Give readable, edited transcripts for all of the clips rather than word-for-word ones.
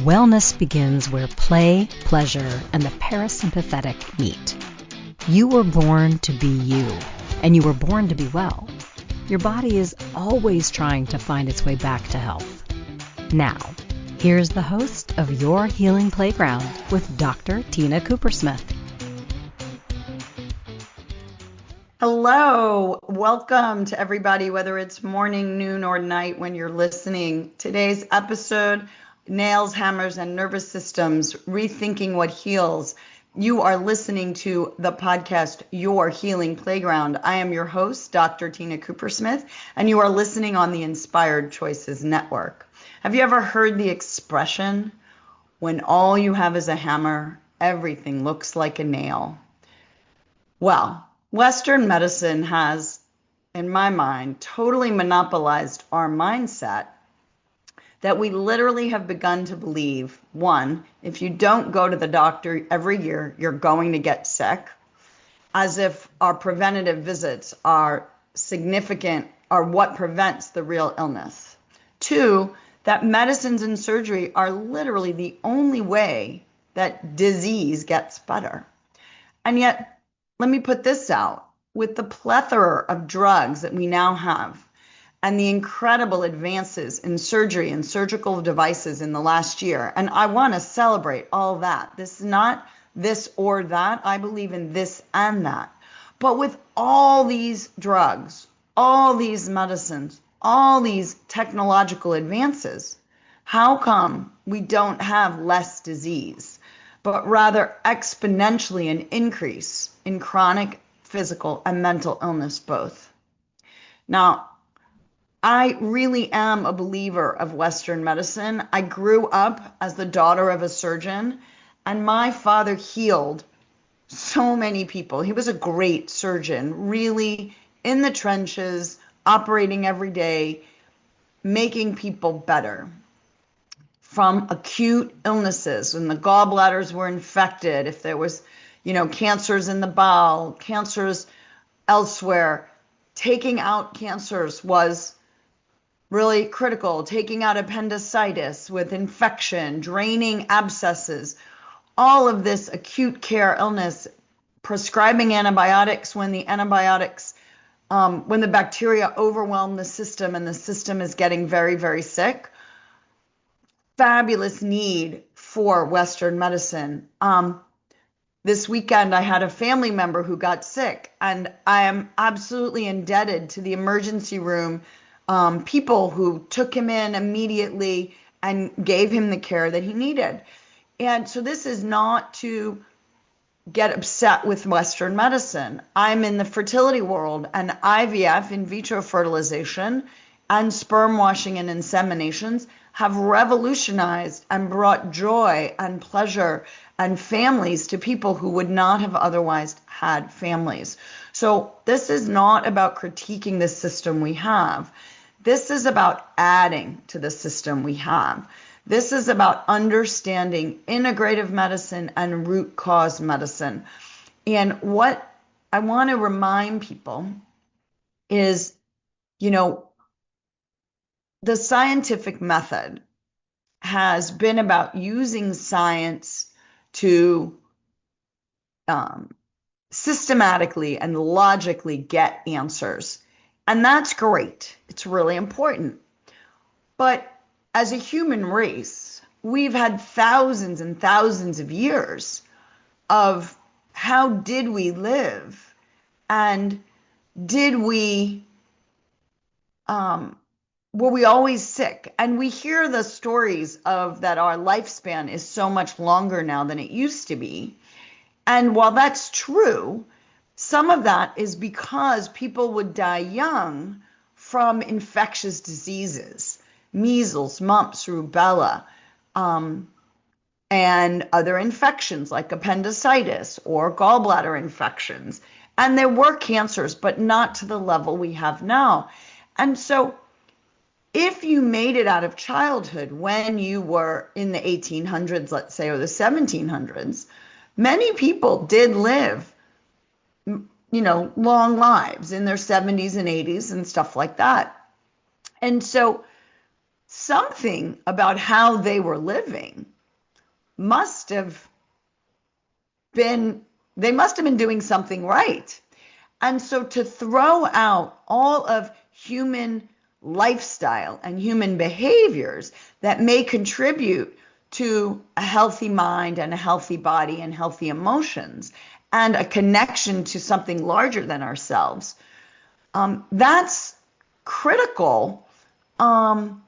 Wellness begins where play, pleasure, and the parasympathetic meet. You were born to be you, and you were born to be well. Your body is always trying to find its way back to health. Now, here's the host of Your Healing Playground with Dr. Tina Koopersmith. Hello, welcome to everybody, whether it's morning, noon, or night when you're listening. Today's episode, Nails, Hammers, and Nervous Systems, Rethinking What Heals. You are listening to the podcast, Your Healing Playground. I am your host, Dr. Tina Koopersmith, and you are listening on the Inspired Choices Network. Have you ever heard the expression, when all you have is a hammer, everything looks like a nail? Well, Western medicine has, in my mind, totally monopolized our mindset that we literally have begun to believe, one, if you don't go to the doctor every year, you're going to get sick, as if our preventative visits are significant, are what prevents the real illness. Two, that medicines and surgery are literally the only way that disease gets better. And yet, let me put this out, with the plethora of drugs that we now have, and the incredible advances in surgery and surgical devices in the last year. And I want to celebrate all that. This is not this or that. I believe in this and that. But with all these drugs, all these medicines, all these technological advances, how come we don't have less disease, but rather exponentially an increase in chronic physical and mental illness both? Now, I really am a believer of Western medicine. I grew up as the daughter of a surgeon, and my father healed so many people. He was a great surgeon, really in the trenches, operating every day, making people better from acute illnesses. When the gallbladders were infected, if there was, cancers in the bowel, cancers elsewhere, taking out cancers was really critical. Taking out appendicitis with infection, draining abscesses, all of this acute care illness, prescribing antibiotics when the bacteria overwhelm the system and the system is getting very, very sick. Fabulous need for Western medicine. This weekend, I had a family member who got sick, and I am absolutely indebted to the emergency room people who took him in immediately and gave him the care that he needed. And so this is not to get upset with Western medicine. I'm in the fertility world, and IVF, in vitro fertilization, and sperm washing and inseminations have revolutionized and brought joy and pleasure and families to people who would not have otherwise had families. So this is not about critiquing the system we have. This is about adding to the system we have. This is about understanding integrative medicine and root cause medicine. And what I want to remind people is, the scientific method has been about using science to systematically and logically get answers. And that's great. It's really important. But as a human race, we've had thousands and thousands of years of how did we live? And were we always sick? And we hear the stories of that our lifespan is so much longer now than it used to be. And while that's true, some of that is because people would die young from infectious diseases, measles, mumps, rubella, and other infections like appendicitis or gallbladder infections. And there were cancers, but not to the level we have now. And so if you made it out of childhood when you were in the 1800s, let's say, or the 1700s, many people did live long lives in their 70s and 80s and stuff like that. And so something about how they were living must have they must have been doing something right. And so to throw out all of human lifestyle and human behaviors that may contribute to a healthy mind and a healthy body and healthy emotions and a connection to something larger than ourselves, that's critical to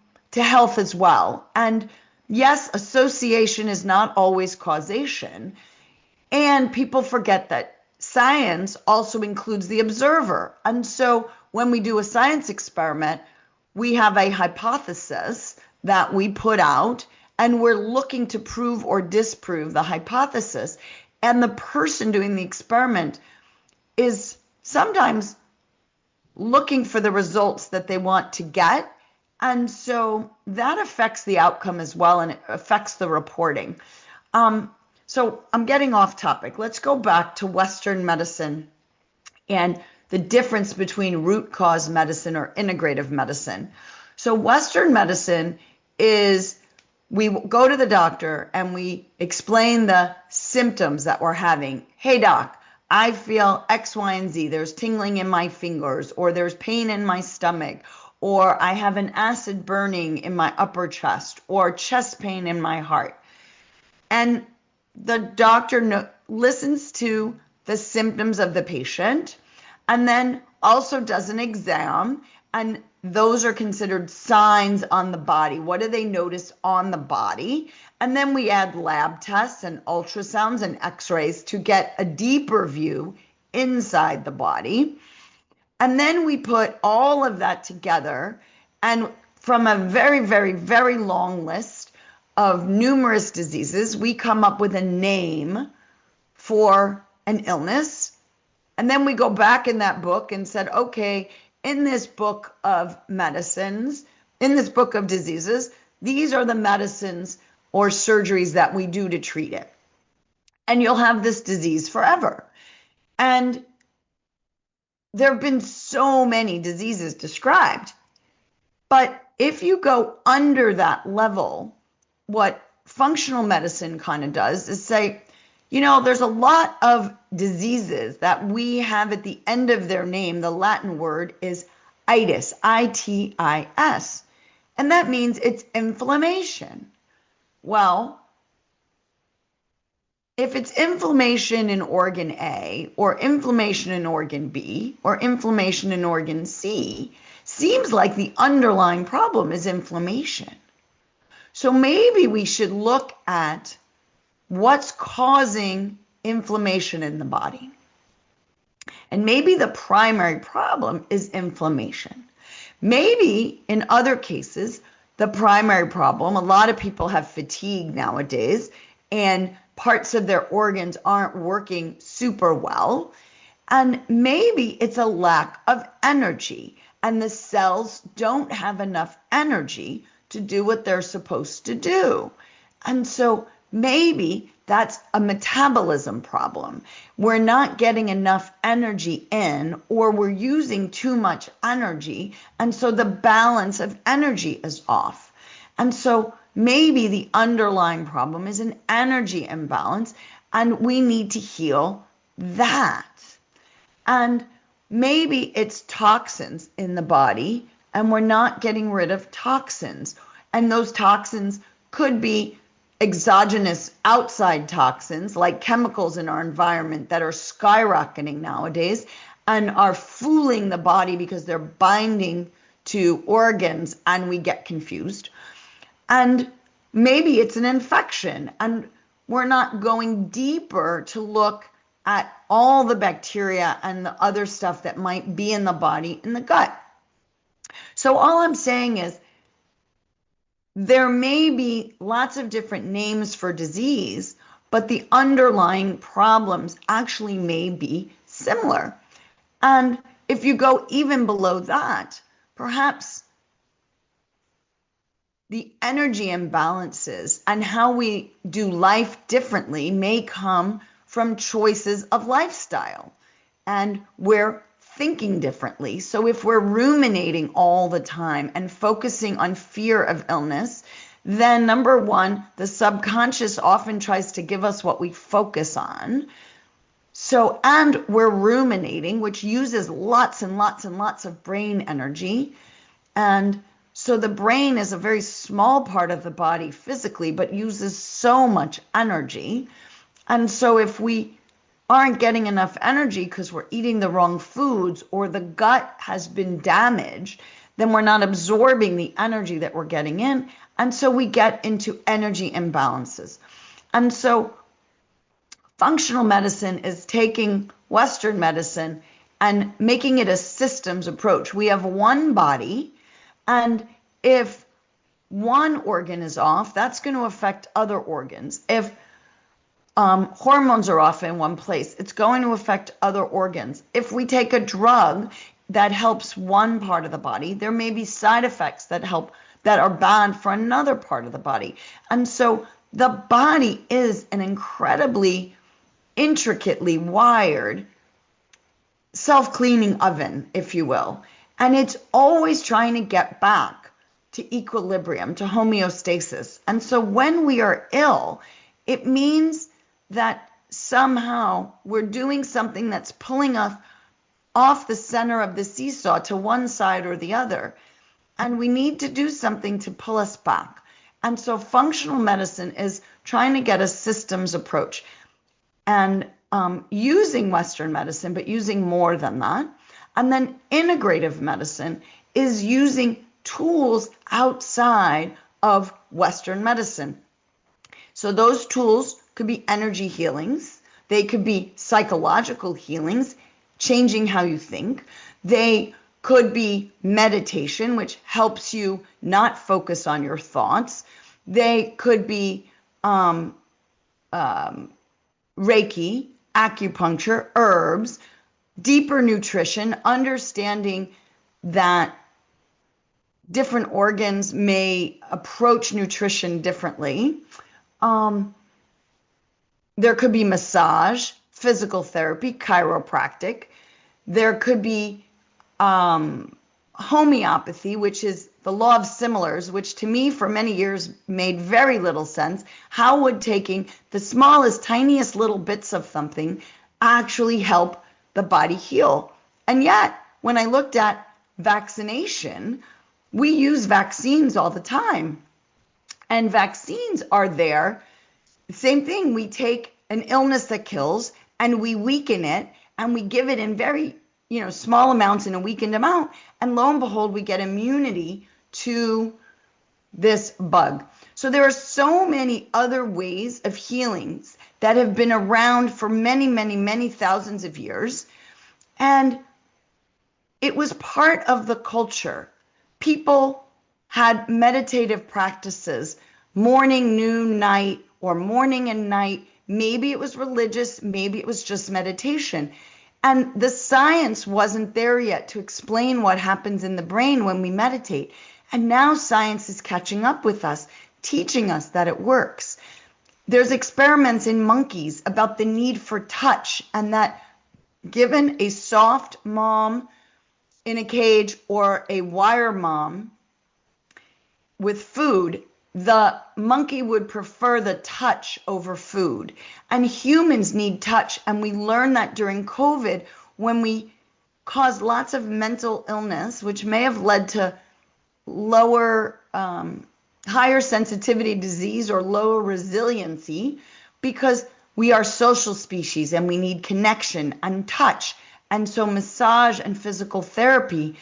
health as well. And yes, association is not always causation. And people forget that science also includes the observer. And so when we do a science experiment, we have a hypothesis that we put out, and we're looking to prove or disprove the hypothesis. And the person doing the experiment is sometimes looking for the results that they want to get. And so that affects the outcome as well, and it affects the reporting. So I'm getting off topic. Let's go back to Western medicine and the difference between root cause medicine or integrative medicine. So Western medicine is, we go to the doctor and we explain the symptoms that we're having. Hey doc, I feel X, Y, and Z. There's tingling in my fingers, or there's pain in my stomach, or I have an acid burning in my upper chest, or chest pain in my heart. And the doctor listens to the symptoms of the patient and then also does an exam, and those are considered signs on the body. What do they notice on the body? And then we add lab tests and ultrasounds and x-rays to get a deeper view inside the body. And then we put all of that together, and from a very, very, very long list of numerous diseases, we come up with a name for an illness. And then we go back in that book and said, okay, in this book of medicines, in this book of diseases, these are the medicines or surgeries that we do to treat it. And you'll have this disease forever. And there have been so many diseases described. But if you go under that level, what functional medicine kind of does is say, you know, there's a lot of diseases that we have at the end of their name. The Latin word is itis, I-T-I-S. And that means it's inflammation. Well, if it's inflammation in organ A, or inflammation in organ B, or inflammation in organ C, seems like the underlying problem is inflammation. So maybe we should look at what's causing inflammation in the body. And maybe the primary problem is inflammation. Maybe in other cases, the primary problem, a lot of people have fatigue nowadays, and parts of their organs aren't working super well. And maybe it's a lack of energy, and the cells don't have enough energy to do what they're supposed to do. And so maybe that's a metabolism problem. We're not getting enough energy in, or we're using too much energy, and so the balance of energy is off. And so maybe the underlying problem is an energy imbalance, and we need to heal that. And maybe it's toxins in the body, and we're not getting rid of toxins. And those toxins could be exogenous outside toxins, like chemicals in our environment that are skyrocketing nowadays and are fooling the body because they're binding to organs and we get confused. And maybe it's an infection, and we're not going deeper to look at all the bacteria and the other stuff that might be in the body, in the gut. So all I'm saying is, there may be lots of different names for disease, but the underlying problems actually may be similar. And if you go even below that, perhaps the energy imbalances and how we do life differently may come from choices of lifestyle. And we're thinking differently. So if we're ruminating all the time and focusing on fear of illness, then number one, the subconscious often tries to give us what we focus on. So, and we're ruminating, which uses lots and lots and lots of brain energy. And so the brain is a very small part of the body physically, but uses so much energy. And so if we aren't getting enough energy because we're eating the wrong foods or the gut has been damaged, then we're not absorbing the energy that we're getting in. And so we get into energy imbalances. And so functional medicine is taking Western medicine and making it a systems approach. We have one body, and if one organ is off, that's going to affect other organs. If hormones are off in one place, it's going to affect other organs. If we take a drug that helps one part of the body, there may be side effects that are bad for another part of the body. And so the body is an incredibly intricately wired self-cleaning oven, if you will. And it's always trying to get back to equilibrium, to homeostasis. And so when we are ill, it means that somehow we're doing something that's pulling us off the center of the seesaw to one side or the other. And we need to do something to pull us back. And so functional medicine is trying to get a systems approach and using Western medicine, but using more than that. And then integrative medicine is using tools outside of Western medicine. So those tools could be energy healings. They could be psychological healings, changing how you think. They could be meditation, which helps you not focus on your thoughts. They could be Reiki, acupuncture, herbs, deeper nutrition, understanding that different organs may approach nutrition differently. There could be massage, physical therapy, chiropractic. There could be homeopathy, which is the law of similars, which to me for many years made very little sense. How would taking the smallest, tiniest little bits of something actually help the body heal? And yet, when I looked at vaccination, we use vaccines all the time. And vaccines are there. Same thing, we take an illness that kills and we weaken it and we give it in very small amounts in a weakened amount. And lo and behold, we get immunity to this bug. So there are so many other ways of healings that have been around for many, many, many thousands of years. And it was part of the culture. People had meditative practices, morning, noon, night, or morning and night. Maybe it was religious, maybe it was just meditation. And the science wasn't there yet to explain what happens in the brain when we meditate. And now science is catching up with us, teaching us that it works. There's experiments in monkeys about the need for touch, and that given a soft mom in a cage or a wire mom with food, the monkey would prefer the touch over food. And humans need touch. And we learned that during COVID when we caused lots of mental illness, which may have led to higher sensitivity disease or lower resiliency, because we are social species and we need connection and touch. And so massage and physical therapy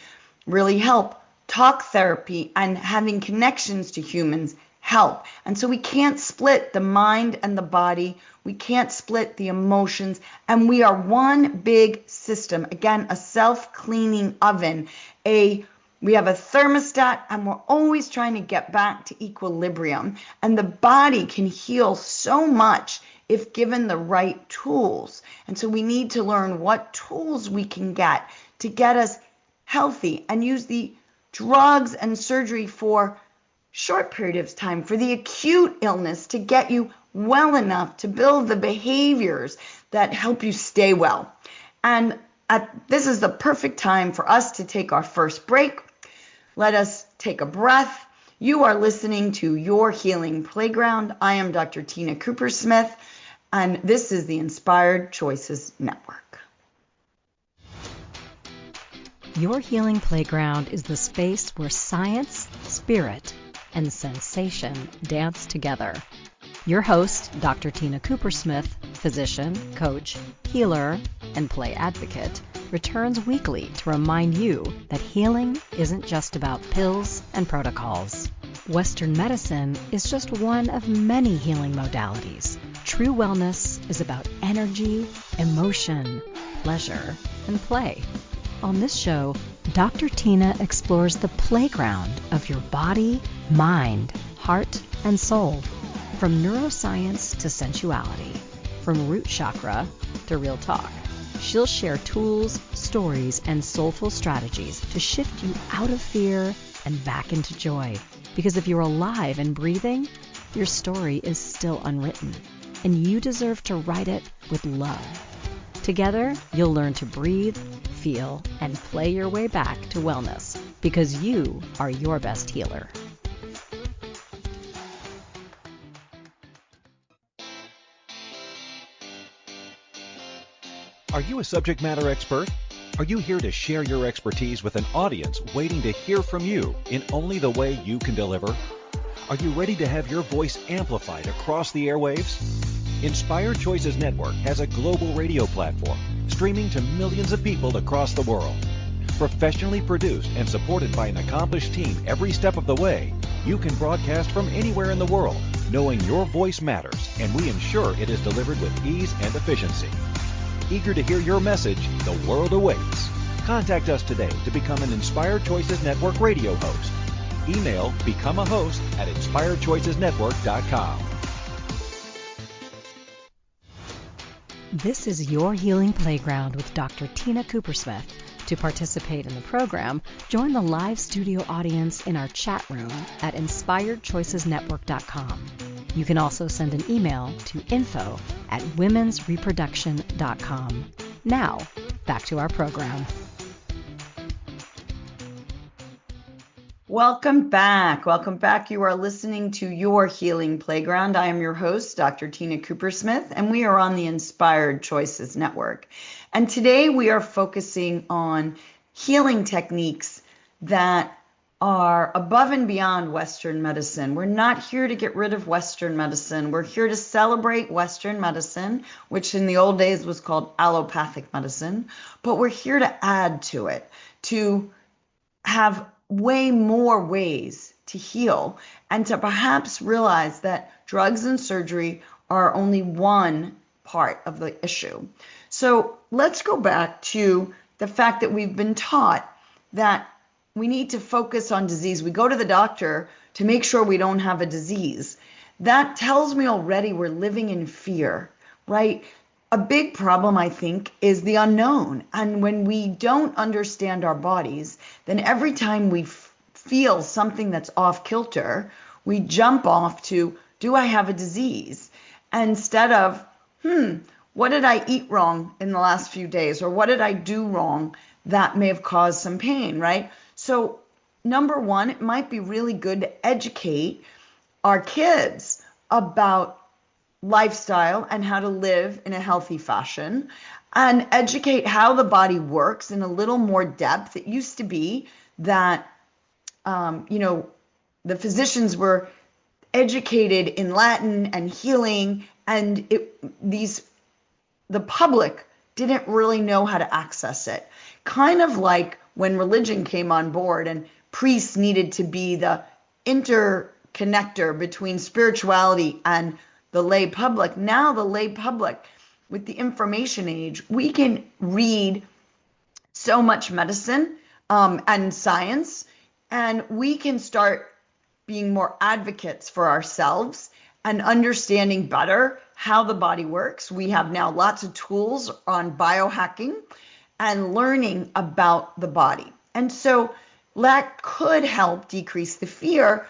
really help. Talk therapy and having connections to humans help. And so we can't split the mind and the body. We can't split the emotions. And we are one big system. Again, a self-cleaning oven. We have a thermostat, and we're always trying to get back to equilibrium. And the body can heal so much if given the right tools. And so we need to learn what tools we can get to get us healthy, and use the drugs and surgery for short period of time, for the acute illness, to get you well enough to build the behaviors that help you stay well. And This is the perfect time for us to take our first break. Let us take a breath. You are listening to Your Healing Playground. I am Dr. Tina Coopersmith, and this is the Inspired Choices Network. Your Healing Playground is the space where science, spirit, and sensation dance together. Your host, Dr. Tina Coopersmith, physician, coach, healer, and play advocate, returns weekly to remind you that healing isn't just about pills and protocols. Western medicine is just one of many healing modalities. True wellness is about energy, emotion, pleasure, and play. On this show, Dr. Tina explores the playground of your body, mind, heart, and soul. From neuroscience to sensuality, from root chakra to real talk. She'll share tools, stories, and soulful strategies to shift you out of fear and back into joy. Because if you're alive and breathing, your story is still unwritten, and you deserve to write it with love. Together, you'll learn to breathe, feel, and play your way back to wellness, because you are your best healer. Are you a subject matter expert? Are you here to share your expertise with an audience waiting to hear from you in only the way you can deliver? Are you ready to have your voice amplified across the airwaves? Inspired Choices Network has a global radio platform streaming to millions of people across the world. Professionally produced and supported by an accomplished team every step of the way, you can broadcast from anywhere in the world, knowing your voice matters, and we ensure it is delivered with ease and efficiency. Eager to hear your message, the world awaits. Contact us today to become an Inspired Choices Network radio host. Email becomeahost@inspiredchoicesnetwork.com. This is Your Healing Playground with Dr. Tina Coopersmith. To participate in the program, join the live studio audience in our chat room at inspiredchoicesnetwork.com. You can also send an email to info@womensreproduction.com. Now, back to our program. Welcome back. Welcome back. You are listening to Your Healing Playground. I am your host, Dr. Tina Coopersmith, and we are on the Inspired Choices Network. And today we are focusing on healing techniques that are above and beyond Western medicine. We're not here to get rid of Western medicine. We're here to celebrate Western medicine, which in the old days was called allopathic medicine, but we're here to add to it, to have way more ways to heal, and to perhaps realize that drugs and surgery are only one part of the issue. So let's go back to the fact that we've been taught that we need to focus on disease. We go to the doctor to make sure we don't have a disease. That tells me already we're living in fear, right? A big problem, I think, is the unknown. And when we don't understand our bodies, then every time we feel something that's off kilter, we jump off to, do I have a disease? Instead of, what did I eat wrong in the last few days? Or what did I do wrong that may have caused some pain, right? So number one, it might be really good to educate our kids about lifestyle and how to live in a healthy fashion, and educate how the body works in a little more depth. It used to be that, the physicians were educated in Latin and healing, and the public didn't really know how to access it. Kind of like when religion came on board and priests needed to be the interconnector between spirituality and the lay public. Now the lay public, with the information age, we can read so much medicine and science, and we can start being more advocates for ourselves and understanding better how the body works. We have now lots of tools on biohacking and learning about the body. And so that could help decrease the fear.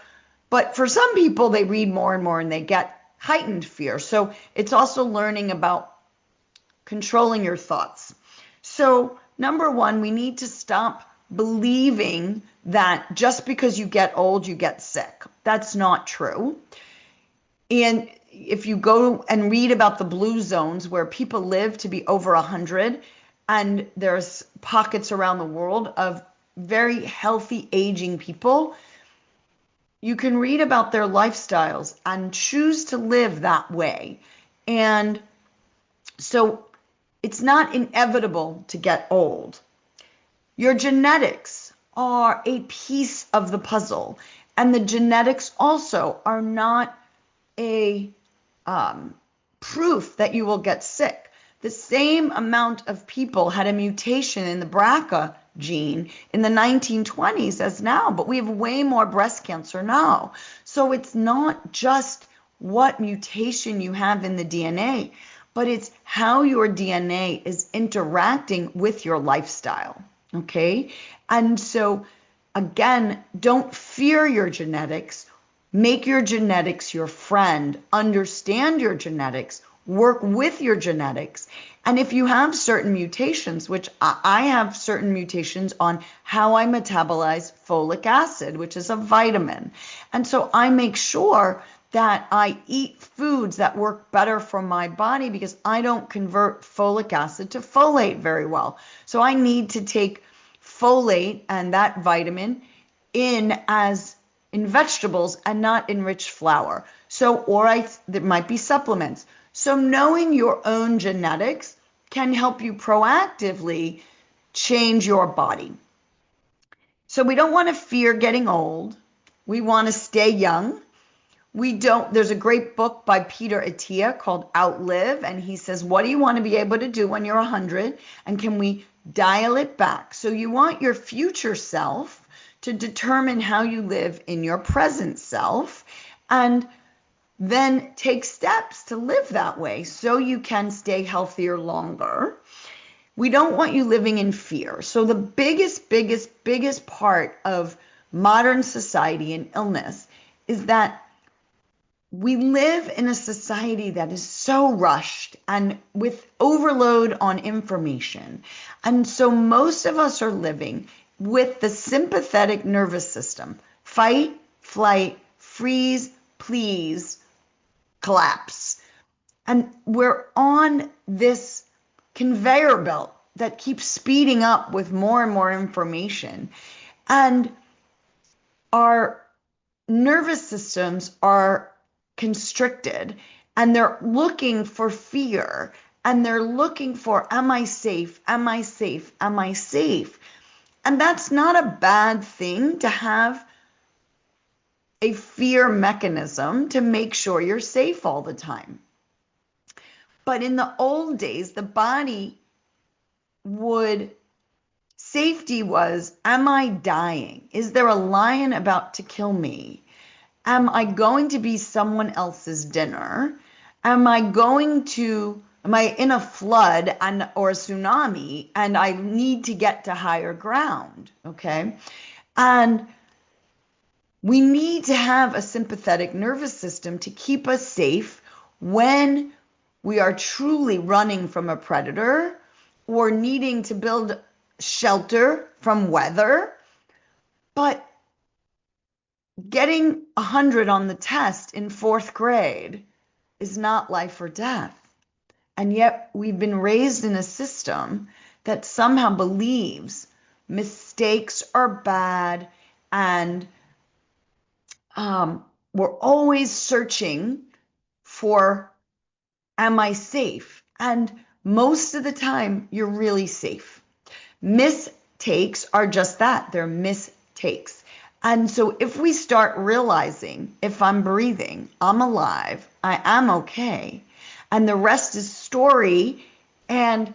But for some people, they read more and more and they get heightened fear. So it's also learning about controlling your thoughts. So number one, we need to stop believing that just because you get old, you get sick. That's not true. And if you go and read about the blue zones where people live to be over 100, and there's pockets around the world of very healthy aging people, you can read about their lifestyles and choose to live that way. And so it's not inevitable to get old. Your genetics are a piece of the puzzle, and the genetics also are not a proof that you will get sick. The same amount of people had a mutation in the BRCA gene in the 1920s as now, but we have way more breast cancer now. So it's not just what mutation you have in the DNA, but it's how your DNA is interacting with your lifestyle, okay? And so, again, don't fear your genetics. Make your genetics your friend. Understand your genetics. Work with your genetics. And if you have certain mutations, which I have certain mutations on how I metabolize folic acid, which is a vitamin. And so I make sure that I eat foods that work better for my body because I don't convert folic acid to folate very well. So I need to take folate and that vitamin in vegetables and not in rich flour. So, there might be supplements. So knowing your own genetics can help you proactively change your body. So we don't want to fear getting old. We want to stay young. There's a great book by Peter Attia called Outlive, and he says, what do you want to be able to do when you're 100? And can we dial it back? So you want your future self to determine how you live in your present self, and then take steps to live that way so you can stay healthier longer. We don't want you living in fear. So the biggest part of modern society and illness is that we live in a society that is so rushed and with overload on information. And so most of us are living with the sympathetic nervous system. Fight, flight, freeze, please, collapse. And we're on this conveyor belt that keeps speeding up with more and more information. And our nervous systems are constricted, and they're looking for fear, and they're looking for, am I safe? Am I safe? Am I safe? And that's not a bad thing to have a fear mechanism to make sure you're safe all the time. But in the old days, the body safety was, am I dying? Is there a lion about to kill me? Am I going to be someone else's dinner? Am I in a flood or a tsunami and I need to get to higher ground? Okay. And we need to have a sympathetic nervous system to keep us safe when we are truly running from a predator or needing to build shelter from weather. But getting 100 on the test in 4th grade is not life or death. And yet we've been raised in a system that somehow believes mistakes are bad, and we're always searching for, am I safe? And most of the time, you're really safe. Mistakes are just that. They're mistakes. And so if we start realizing, if I'm breathing, I'm alive, I am okay, and the rest is story, and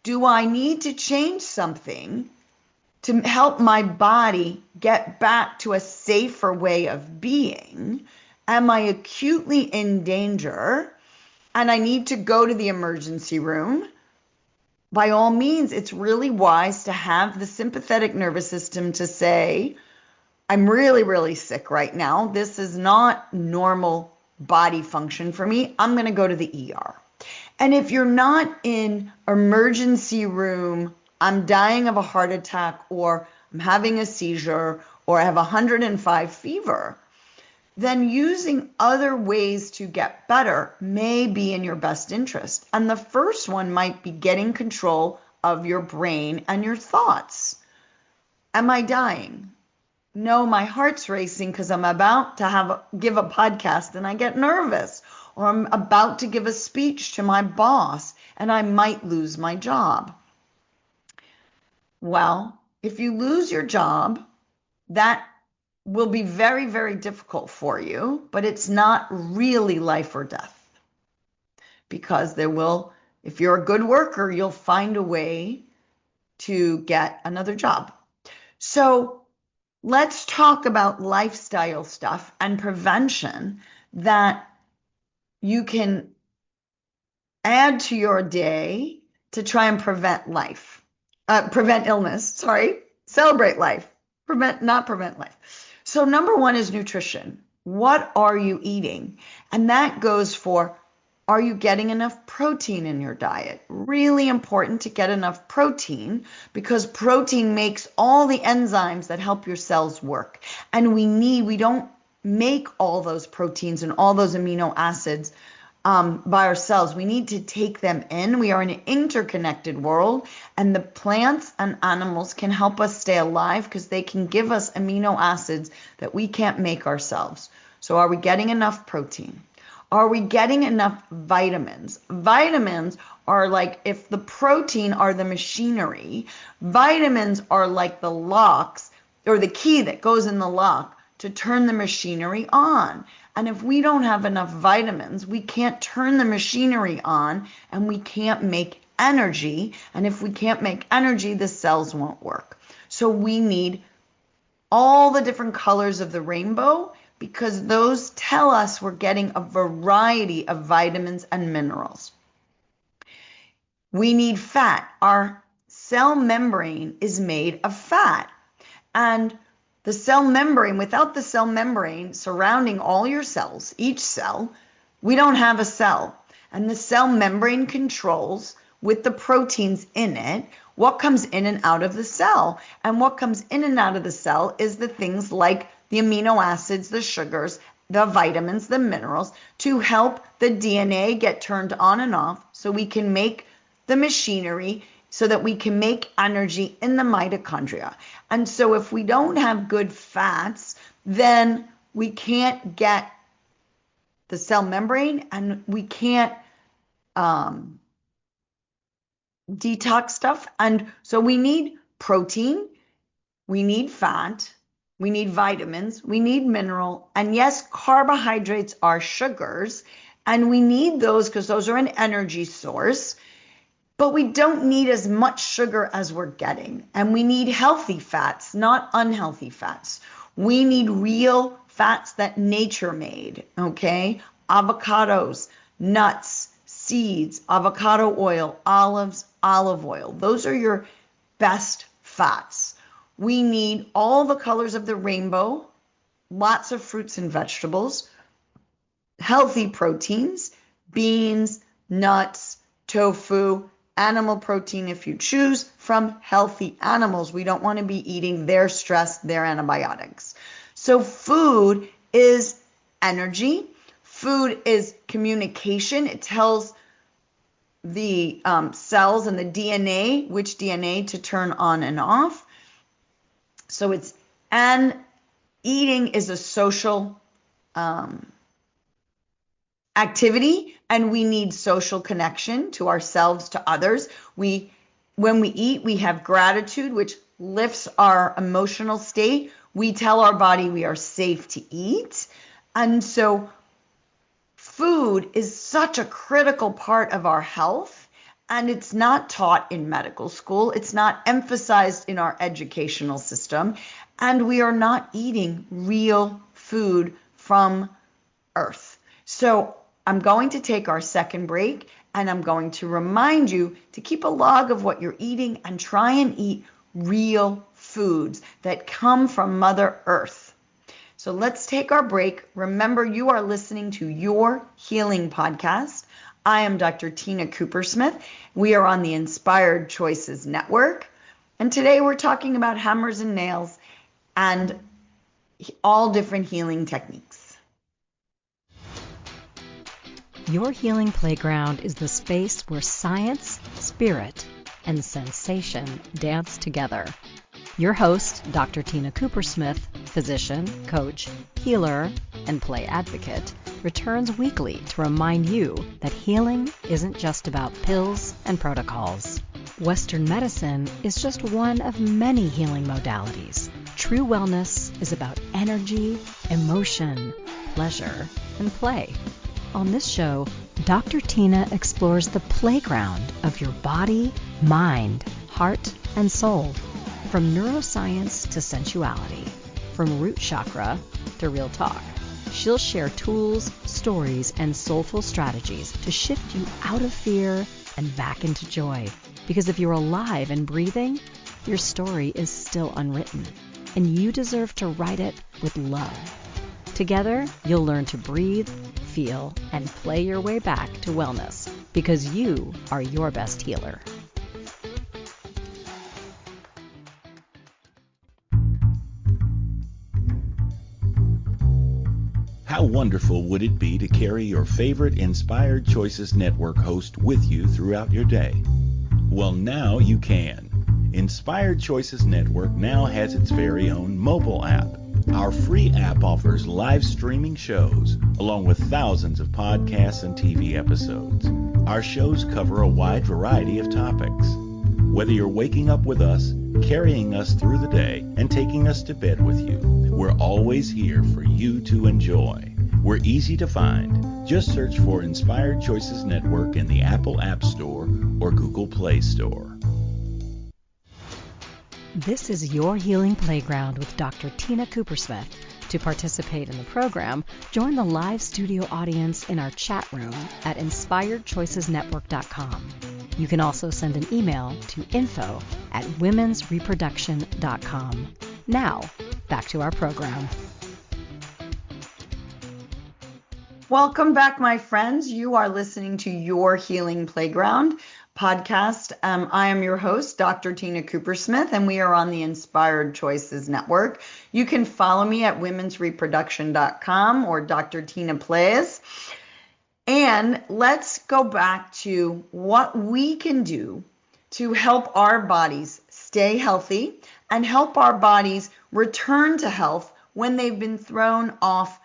do I need to change something to help my body get back to a safer way of being? Am I acutely in danger and I need to go to the emergency room? By all means, it's really wise to have the sympathetic nervous system to say, I'm really, really sick right now. This is not normal body function for me. I'm going to go to the ER. And if you're not in emergency room I'm dying of a heart attack, or I'm having a seizure, or I have 105 fever, then using other ways to get better may be in your best interest. And the first one might be getting control of your brain and your thoughts. Am I dying? No, my heart's racing because I'm about to give a podcast and I get nervous, or I'm about to give a speech to my boss and I might lose my job. Well, if you lose your job, that will be very, very difficult for you, but it's not really life or death, because if you're a good worker, you'll find a way to get another job. So let's talk about lifestyle stuff and prevention that you can add to your day to try and prevent illness, celebrate life, not prevent life. So number one is nutrition. What are you eating? And that goes for, are you getting enough protein in your diet? Really important to get enough protein, because protein makes all the enzymes that help your cells work. And we don't make all those proteins and all those amino acids by ourselves. We need to take them in. We are in an interconnected world, and the plants and animals can help us stay alive because they can give us amino acids that we can't make ourselves. So are we getting enough protein? Are we getting enough vitamins? Vitamins are like, if the protein are the machinery, vitamins are like the locks, or the key that goes in the lock to turn the machinery on. And if we don't have enough vitamins, we can't turn the machinery on, and we can't make energy. And if we can't make energy, the cells won't work. So we need all the different colors of the rainbow, because those tell us we're getting a variety of vitamins and minerals. We need fat. Our cell membrane is made of fat. And the cell membrane, without the cell membrane surrounding all your cells, each cell, we don't have a cell. And the cell membrane controls, with the proteins in it, what comes in and out of the cell. And what comes in and out of the cell is the things like the amino acids, the sugars, the vitamins, the minerals, to help the DNA get turned on and off so we can make the machinery, so that we can make energy in the mitochondria. And so if we don't have good fats, then we can't get the cell membrane, and we can't detox stuff. And so we need protein, we need fat, we need vitamins, we need mineral, and yes, carbohydrates are sugars, and we need those because those are an energy source. But we don't need as much sugar as we're getting. And we need healthy fats, not unhealthy fats. We need real fats that nature made, okay? Avocados, nuts, seeds, avocado oil, olives, olive oil. Those are your best fats. We need all the colors of the rainbow, lots of fruits and vegetables, healthy proteins, beans, nuts, tofu, animal protein if you choose, from healthy animals. We don't want to be eating their stress, their antibiotics. So food is energy. Food is communication. It tells the cells and the DNA which DNA to turn on and off. So eating is a social activity, and we need social connection to ourselves, to others. When we eat, we have gratitude, which lifts our emotional state. We tell our body we are safe to eat. And so food is such a critical part of our health, and it's not taught in medical school. It's not emphasized in our educational system, and we are not eating real food from Earth. So I'm going to take our second break, and I'm going to remind you to keep a log of what you're eating and try and eat real foods that come from Mother Earth. So let's take our break. Remember, you are listening to Your Healing Podcast. I am Dr. Tina Coopersmith. We are on the Inspired Choices Network. And today we're talking about hammers and nails and all different healing techniques. Your healing playground is the space where science, spirit, and sensation dance together. Your host, Dr. Tina Coopersmith, physician, coach, healer, and play advocate, returns weekly to remind you that healing isn't just about pills and protocols. Western medicine is just one of many healing modalities. True wellness is about energy, emotion, pleasure, and play. On this show, Dr. Tina explores the playground of your body, mind, heart, and soul. From neuroscience to sensuality, from root chakra to real talk. She'll share tools, stories, and soulful strategies to shift you out of fear and back into joy. Because if you're alive and breathing, your story is still unwritten, and you deserve to write it with love. Together, you'll learn to breathe, feel, and play your way back to wellness, because you are your best healer. How wonderful would it be to carry your favorite Inspired Choices Network host with you throughout your day? Well, now you can. Inspired Choices Network now has its very own mobile app. Our free app offers live streaming shows, along with thousands of podcasts and TV episodes. Our shows cover a wide variety of topics. Whether you're waking up with us, carrying us through the day, and taking us to bed with you, we're always here for you to enjoy. We're easy to find. Just search for Inspired Choices Network in the Apple App Store or Google Play Store. This is your healing playground with Dr. Tina Coopersmith. To participate in the program, join the live studio audience in our chat room at inspiredchoicesnetwork.com. You can also send an email to info@womensreproduction.com. Now, back to our program. Welcome back, my friends. You are listening to Your Healing Playground podcast. I am your host, Dr. Tina Coopersmith, and we are on the Inspired Choices Network. You can follow me at womensreproduction.com or Dr. Tina Plays. And let's go back to what we can do to help our bodies stay healthy and help our bodies return to health when they've been thrown off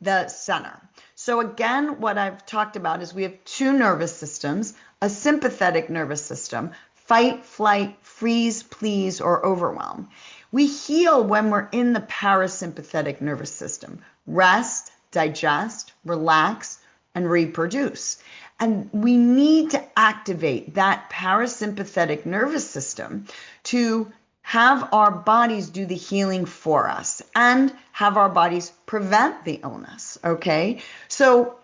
the center. So again, what I've talked about is we have two nervous systems, a sympathetic nervous system, fight, flight, freeze, please, or overwhelm. We heal when we're in the parasympathetic nervous system. Rest, digest, relax, and reproduce. And we need to activate that parasympathetic nervous system to have our bodies do the healing for us and have our bodies prevent the illness, okay? So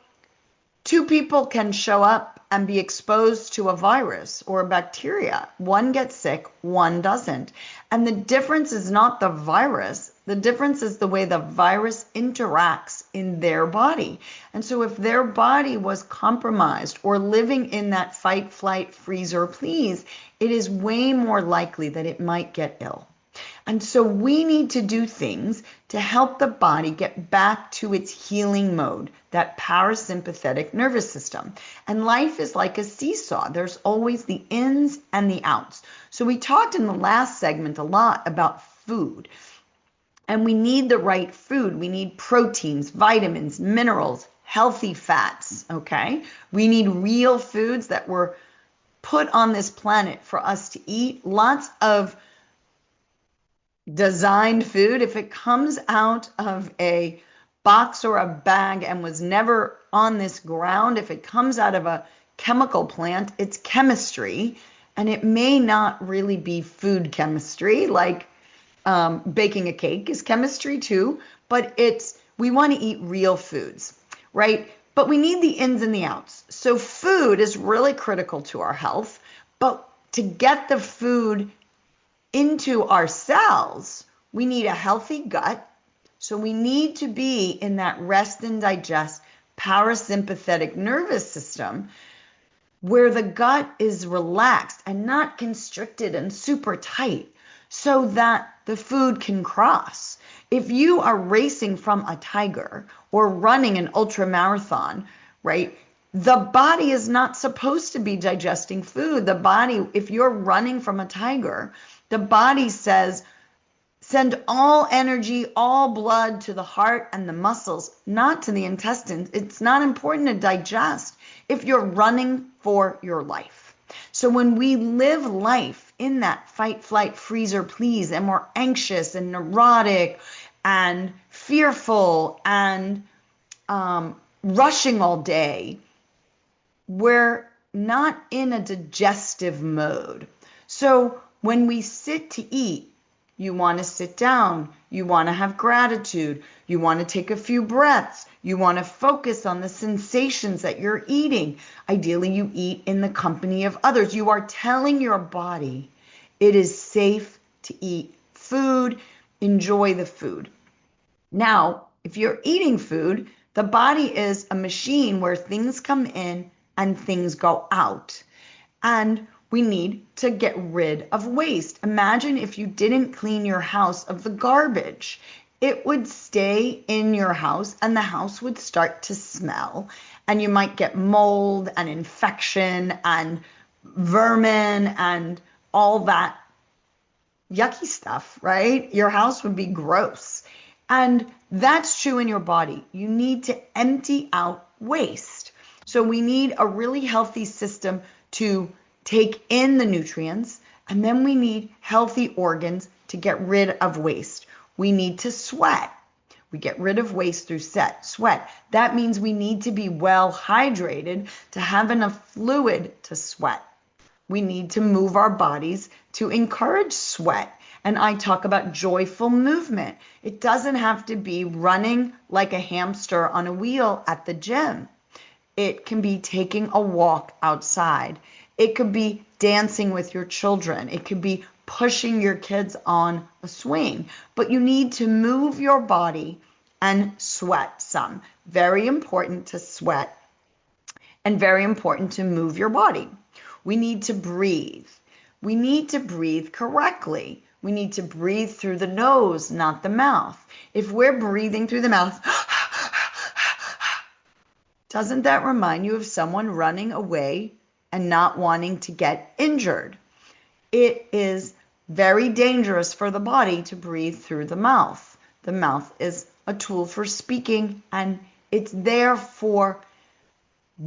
two people can show up and be exposed to a virus or a bacteria. One gets sick, one doesn't. And the difference is not the virus. The difference is the way the virus interacts in their body. And so if their body was compromised or living in that fight, flight, freeze, or please, it is way more likely that it might get ill. And so we need to do things to help the body get back to its healing mode, that parasympathetic nervous system. And life is like a seesaw. There's always the ins and the outs. So we talked in the last segment a lot about food. And we need the right food. We need proteins, vitamins, minerals, healthy fats, okay? We need real foods that were put on this planet for us to eat. Lots of designed food. If it comes out of a box or a bag and was never on this ground, if it comes out of a chemical plant, it's chemistry, and it may not really be food chemistry, like baking a cake is chemistry too, but we want to eat real foods, right? But we need the ins and the outs. So food is really critical to our health, but to get the food into our cells, we need a healthy gut. So we need to be in that rest and digest parasympathetic nervous system where the gut is relaxed and not constricted and super tight so that the food can cross. If you are racing from a tiger or running an ultra marathon, right, the body is not supposed to be digesting food. The body, if you're running from a tiger, the body says, send all energy, all blood to the heart and the muscles, not to the intestines. It's not important to digest if you're running for your life. So when we live life in that fight, flight, freeze, or please, and we're anxious and neurotic and fearful and rushing all day, we're not in a digestive mode. So when we sit to eat, you want to sit down, you want to have gratitude, you want to take a few breaths, you want to focus on the sensations that you're eating. Ideally, you eat in the company of others. You are telling your body it is safe to eat food, enjoy the food. Now, if you're eating food, the body is a machine where things come in and things go out. And we need to get rid of waste. Imagine if you didn't clean your house of the garbage. It would stay in your house and the house would start to smell. And you might get mold and infection and vermin and all that yucky stuff, right? Your house would be gross. And that's true in your body. You need to empty out waste. So we need a really healthy system to take in the nutrients, and then we need healthy organs to get rid of waste. We need to sweat. We get rid of waste through sweat. That means we need to be well hydrated to have enough fluid to sweat. We need to move our bodies to encourage sweat. And I talk about joyful movement. It doesn't have to be running like a hamster on a wheel at the gym. It can be taking a walk outside. It could be dancing with your children. It could be pushing your kids on a swing. But you need to move your body and sweat some. Very important to sweat and very important to move your body. We need to breathe. We need to breathe correctly. We need to breathe through the nose, not the mouth. If we're breathing through the mouth, doesn't that remind you of someone running away and not wanting to get injured? It is very dangerous for the body to breathe through the mouth. The mouth is a tool for speaking, and it's there for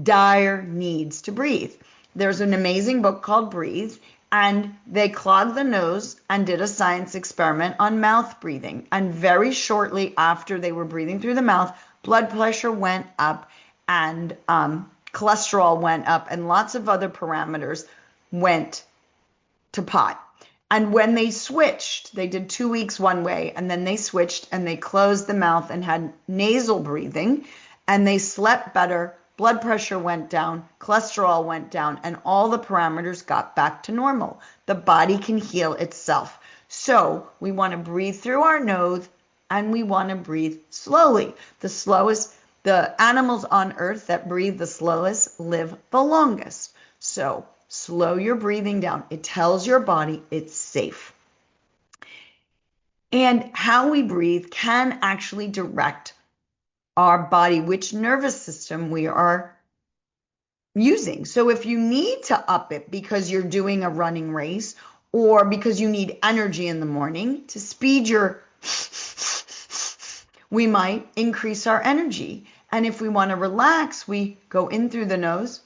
dire needs to breathe. There's an amazing book called Breathe, and they clogged the nose and did a science experiment on mouth breathing. And very shortly after they were breathing through the mouth, blood pressure went up and cholesterol went up and lots of other parameters went to pot. And when they switched, they did 2 weeks one way, and then they switched and they closed the mouth and had nasal breathing, and they slept better. Blood pressure went down, cholesterol went down, and all the parameters got back to normal. The body can heal itself. So we want to breathe through our nose, and we want to breathe slowly. The animals on earth that breathe the slowest live the longest. So slow your breathing down. It tells your body it's safe. And how we breathe can actually direct our body, which nervous system we are using. So if you need to up it because you're doing a running race or because you need energy in the morning to speed we might increase our energy. And if we want to relax, we go in through the nose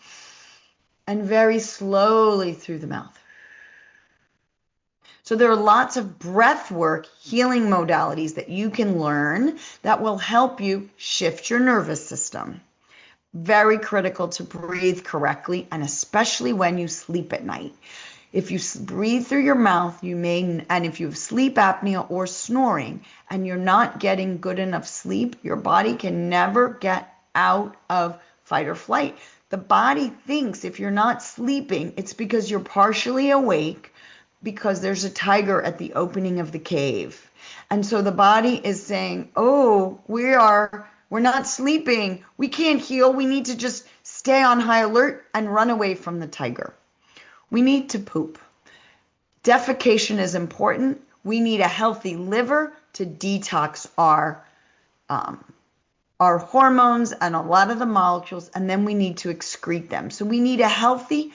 and very slowly through the mouth. So there are lots of breath work, healing modalities that you can learn that will help you shift your nervous system. Very critical to breathe correctly, and especially when you sleep at night. If you breathe through your mouth, and if you have sleep apnea or snoring, and you're not getting good enough sleep, your body can never get out of fight or flight. The body thinks if you're not sleeping, it's because you're partially awake, because there's a tiger at the opening of the cave. And so the body is saying, oh, we are We're not sleeping. We can't heal. We need to just stay on high alert and run away from the tiger. We need to poop. Defecation is important. We need a healthy liver to detox our hormones and a lot of the molecules, and then we need to excrete them. So we need a healthy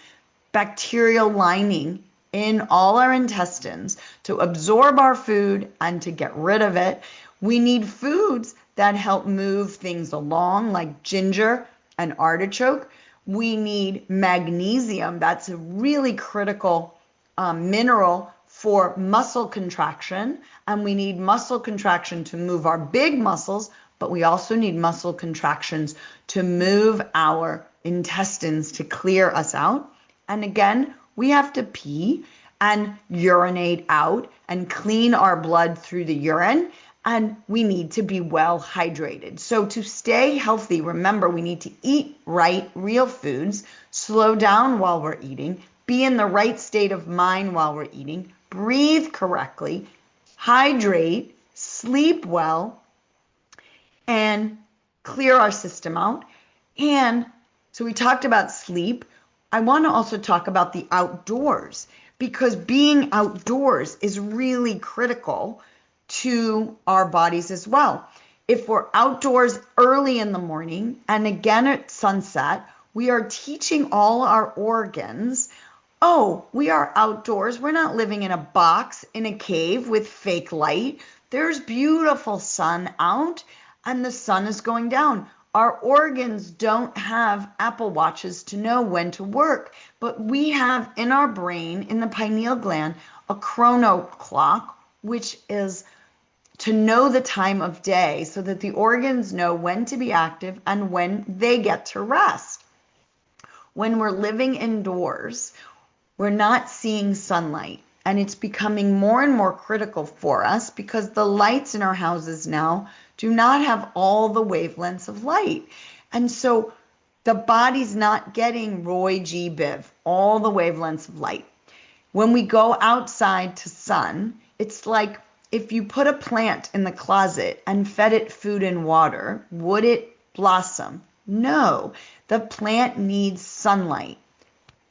bacterial lining in all our intestines to absorb our food and to get rid of it. We need foods that help move things along, like ginger and artichoke. We need magnesium. That's a really critical mineral for muscle contraction. And we need muscle contraction to move our big muscles, but we also need muscle contractions to move our intestines to clear us out. And again, we have to pee and urinate out and clean our blood through the urine. And we need to be well hydrated. So to stay healthy, remember, we need to eat right, real foods, slow down while we're eating, be in the right state of mind while we're eating, breathe correctly, hydrate, sleep well, and clear our system out. And so we talked about sleep. I want to also talk about the outdoors, because being outdoors is really critical to our bodies as well. If we're outdoors early in the morning and again at sunset, we are teaching all our organs, oh, we are outdoors. We're not living in a box in a cave with fake light. There's beautiful sun out and the sun is going down. Our organs don't have Apple Watches to know when to work, but we have in our brain, in the pineal gland, a chrono clock, which is to know the time of day so that the organs know when to be active and when they get to rest. When we're living indoors, we're not seeing sunlight, and it's becoming more and more critical for us because the lights in our houses now do not have all the wavelengths of light. And so the body's not getting Roy G. Biv, all the wavelengths of light. When we go outside to sun, it's like if you put a plant in the closet and fed it food and water, would it blossom? No, the plant needs sunlight.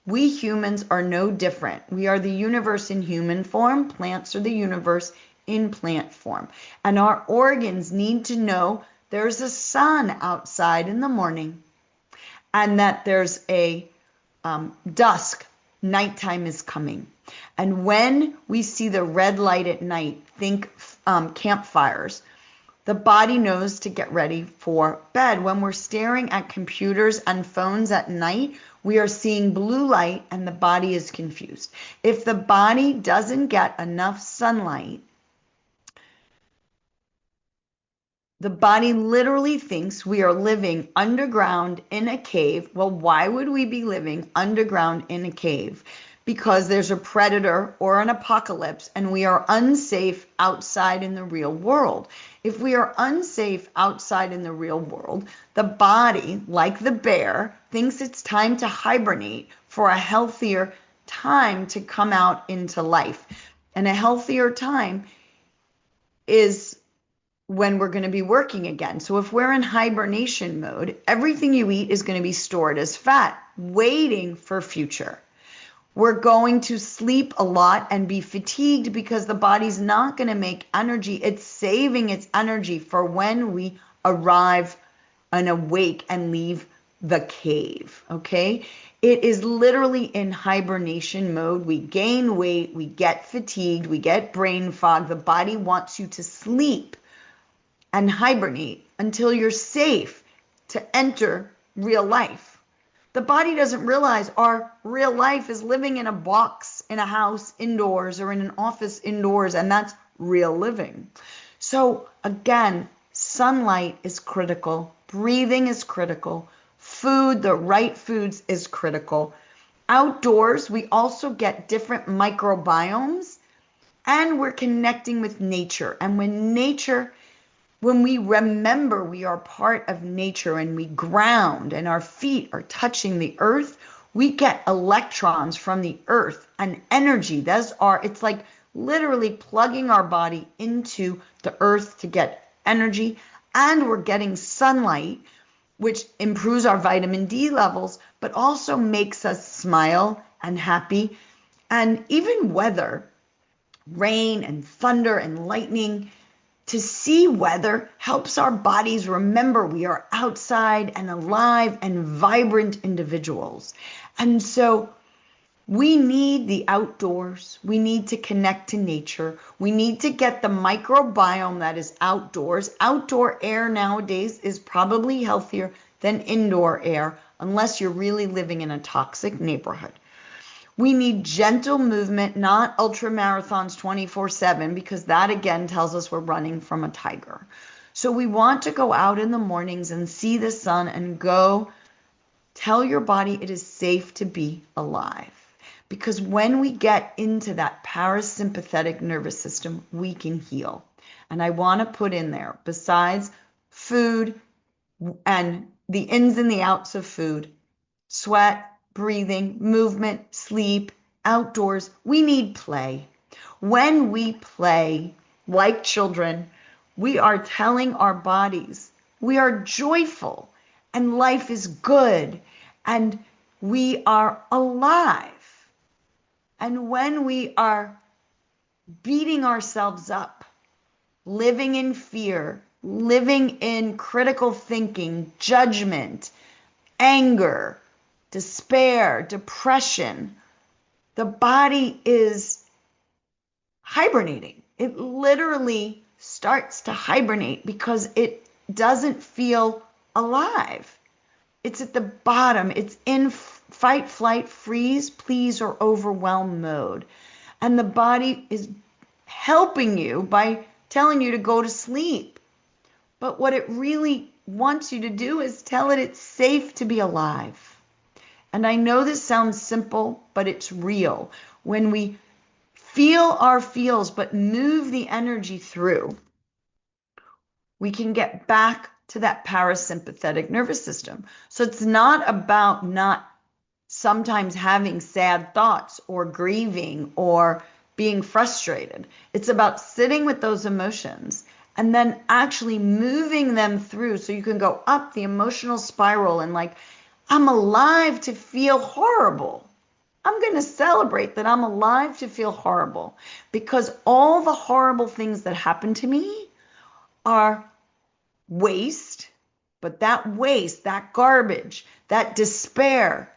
We humans are no different. We are the universe in human form. Plants are the universe in plant form. And our organs need to know there's a sun outside in the morning and that there's a dusk, nighttime is coming. And when we see the red light at night, think campfires, the body knows to get ready for bed. When we're staring at computers and phones at night, we are seeing blue light and the body is confused. If the body doesn't get enough sunlight, the body literally thinks we are living underground in a cave. Well, why would we be living underground in a cave? Because there's a predator or an apocalypse and we are unsafe outside in the real world. If we are unsafe outside in the real world, the body, like the bear, thinks it's time to hibernate for a healthier time to come out into life. And a healthier time is when we're going to be working again. So if we're in hibernation mode, everything you eat is going to be stored as fat, waiting for future. We're going to sleep a lot and be fatigued because the body's not going to make energy. It's saving its energy for when we arrive and awake and leave the cave, okay? It is literally in hibernation mode. We gain weight, we get fatigued, we get brain fog. The body wants you to sleep and hibernate until you're safe to enter real life. The body doesn't realize our real life is living in a box, in a house, indoors, or in an office indoors, and that's real living. So again, sunlight is critical, breathing is critical, food, the right foods is critical. Outdoors, we also get different microbiomes, and we're connecting with nature. And when we remember we are part of nature and we ground and our feet are touching the earth, we get electrons from the earth and energy. It's like literally plugging our body into the earth to get energy and we're getting sunlight, which improves our vitamin D levels, but also makes us smile and happy. And even weather, rain and thunder and lightning, to see weather helps our bodies remember we are outside and alive and vibrant individuals. And so we need the outdoors. We need to connect to nature. We need to get the microbiome that is outdoors. Outdoor air nowadays is probably healthier than indoor air, unless you're really living in a toxic neighborhood. We need gentle movement, not ultra marathons 24/7, because that again tells us we're running from a tiger. So we want to go out in the mornings and see the sun and go tell your body it is safe to be alive. Because when we get into that parasympathetic nervous system, we can heal. And I want to put in there, besides food and the ins and the outs of food, sweat, breathing, movement, sleep, outdoors, we need play. When we play like children, we are telling our bodies we are joyful and life is good and we are alive. And when we are beating ourselves up, living in fear, living in critical thinking, judgment, anger, despair, depression, the body is hibernating. It literally starts to hibernate because it doesn't feel alive. It's at the bottom. It's in fight, flight, freeze, please, or overwhelm mode. And the body is helping you by telling you to go to sleep. But what it really wants you to do is tell it it's safe to be alive. And I know this sounds simple, but it's real. When we feel our feels, but move the energy through, we can get back to that parasympathetic nervous system. So it's not about not sometimes having sad thoughts or grieving or being frustrated. It's about sitting with those emotions and then actually moving them through so you can go up the emotional spiral and like, I'm alive to feel horrible. I'm going to celebrate that I'm alive to feel horrible because all the horrible things that happen to me are waste, but that waste, that garbage, that despair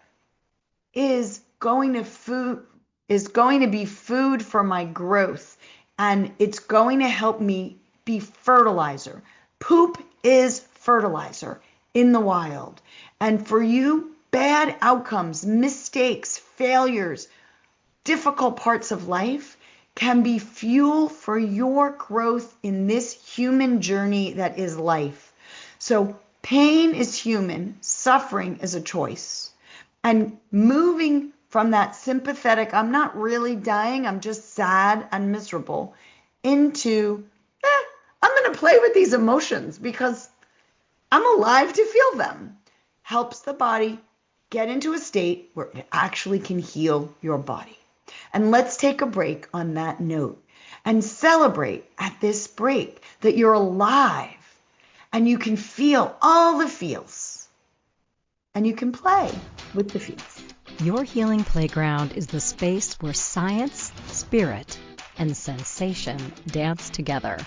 is going to be food for my growth, and it's going to help me be fertilizer. Poop is fertilizer in the wild. And for you, bad outcomes, mistakes, failures, difficult parts of life can be fuel for your growth in this human journey that is life. So pain is human, suffering is a choice. And moving from that sympathetic, I'm not really dying, I'm just sad and miserable, into, I'm going to play with these emotions because I'm alive to feel them, helps the body get into a state where it actually can heal your body. And let's take a break on that note and celebrate at this break that you're alive and you can feel all the feels. And you can play with the feels. Your healing playground is the space where science, spirit, and sensation dance together.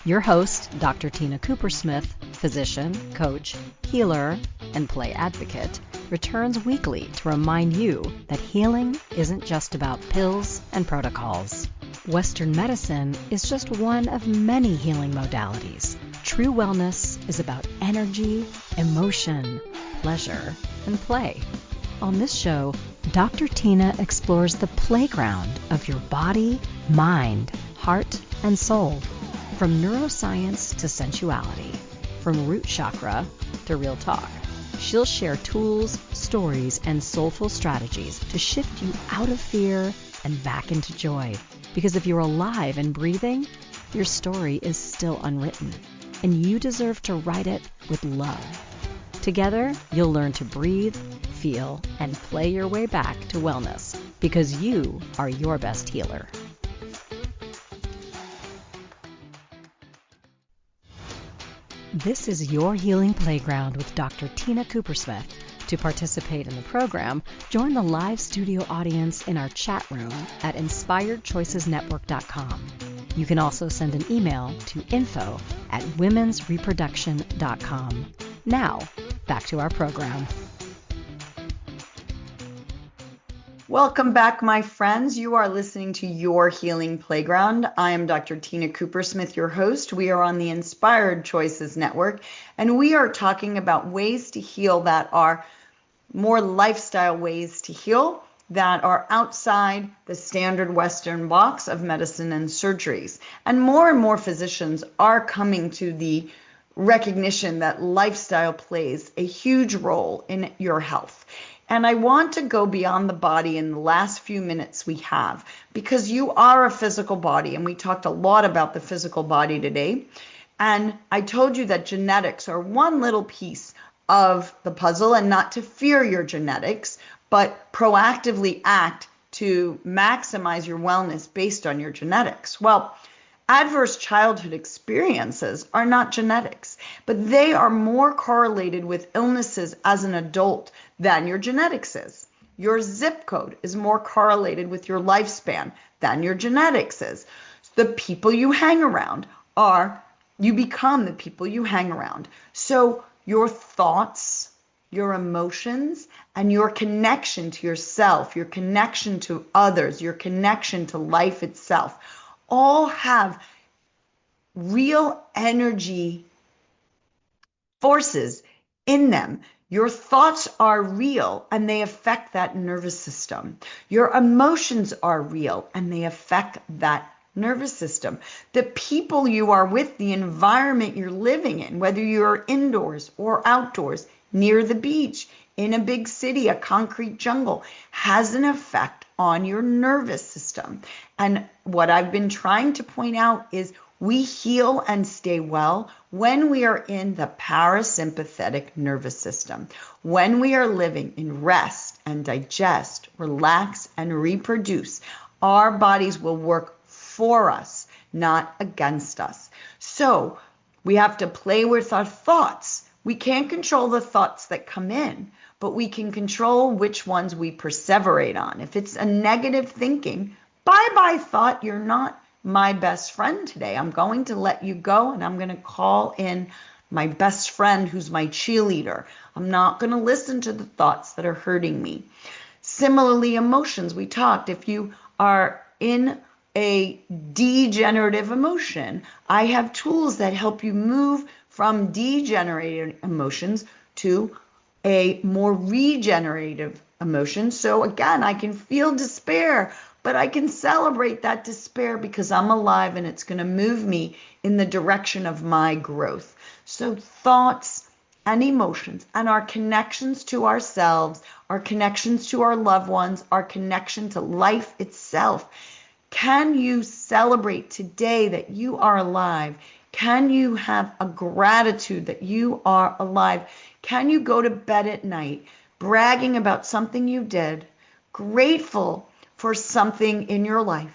Your host, Dr. Tina Koopersmith, physician, coach, healer, and play advocate, returns weekly to remind you that healing isn't just about pills and protocols. Western medicine is just one of many healing modalities. True wellness is about energy, emotion, pleasure, and play. On this show, Dr. Tina explores the playground of your body, mind, heart, and soul. From neuroscience to sensuality, from root chakra to real talk. She'll share tools, stories, and soulful strategies to shift you out of fear and back into joy. Because if you're alive and breathing, your story is still unwritten, and you deserve to write it with love. Together, you'll learn to breathe, feel, and play your way back to wellness, because you are your best healer. This is Your Healing Playground with Dr. Tina Coopersmith. To participate in the program, join the live studio audience in our chat room at inspiredchoicesnetwork.com. You can also send an email to info@womensreproduction.com. Now, back to our program. Welcome back, my friends. You are listening to Your Healing Playground. I am Dr. Tina Coopersmith, your host. We are on the Inspired Choices Network, and we are talking about ways to heal that are more lifestyle ways to heal that are outside the standard Western box of medicine and surgeries. And more physicians are coming to the recognition that lifestyle plays a huge role in your health. And I want to go beyond the body in the last few minutes we have, because you are a physical body, and we talked a lot about the physical body today. And I told you that genetics are one little piece of the puzzle, and not to fear your genetics, but proactively act to maximize your wellness based on your genetics. Well, adverse childhood experiences are not genetics, but they are more correlated with illnesses as an adult than your genetics is. Your zip code is more correlated with your lifespan than your genetics is. The people you hang around you become the people you hang around. So your thoughts, your emotions, and your connection to yourself, your connection to others, your connection to life itself, all have real energy forces in them. Your thoughts are real, and they affect that nervous system. Your emotions are real, and they affect that nervous system. The people you are with, the environment you're living in, whether you're indoors or outdoors, near the beach, in a big city, a concrete jungle, has an effect on your nervous system. And what I've been trying to point out is we heal and stay well when we are in the parasympathetic nervous system, when we are living in rest and digest, relax and reproduce. Our bodies will work for us, not against us. So we have to play with our thoughts. We can't control the thoughts that come in, but we can control which ones we perseverate on. If it's a negative thinking, bye-bye thought, you're not my best friend today. I'm going to let you go, and I'm going to call in my best friend who's my cheerleader. I'm not going to listen to the thoughts that are hurting me. Similarly, emotions, we talked. If you are in a degenerative emotion, I have tools that help you move from degenerated emotions to a more regenerative emotion. So again, I can feel despair, but I can celebrate that despair because I'm alive, and it's going to move me in the direction of my growth. So thoughts and emotions and our connections to ourselves, our connections to our loved ones, our connection to life itself. Can you celebrate today that you are alive? Can you have a gratitude that you are alive? Can you go to bed at night bragging about something you did, grateful for something in your life,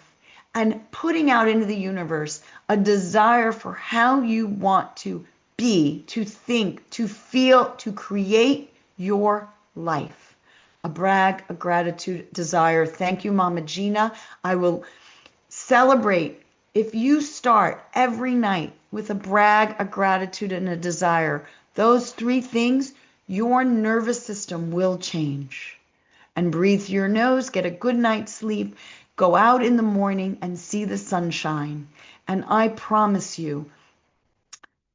and putting out into the universe a desire for how you want to be, to think, to feel, to create your life? A brag, a gratitude, desire. Thank you, Mama Gina. I will celebrate if you start every night with a brag, a gratitude, and a desire. Those three things, your nervous system will change. And breathe through your nose, get a good night's sleep, go out in the morning and see the sunshine. And I promise you,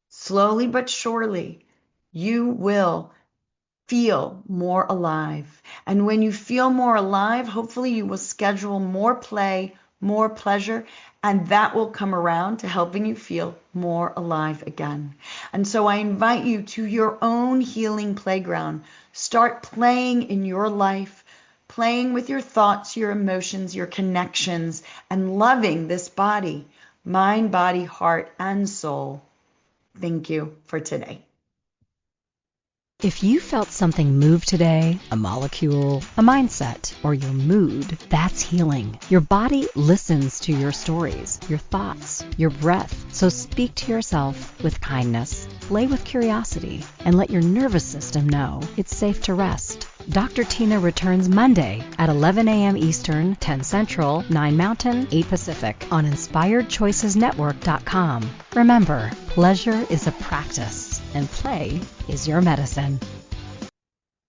slowly but surely, you will feel more alive. And when you feel more alive, hopefully you will schedule more play, more pleasure, and that will come around to helping you feel more alive again. And so I invite you to your own healing playground. Start playing in your life, playing with your thoughts, your emotions, your connections, and loving this body, mind, body, heart, and soul. Thank you for today. If you felt something move today, a molecule, a mindset, or your mood, that's healing. Your body listens to your stories, your thoughts, your breath. So speak to yourself with kindness, play with curiosity, and let your nervous system know it's safe to rest. Dr. Tina returns Monday at 11 a.m. Eastern, 10 Central, 9 Mountain, 8 Pacific on InspiredChoicesNetwork.com. Remember, pleasure is a practice and play is your medicine.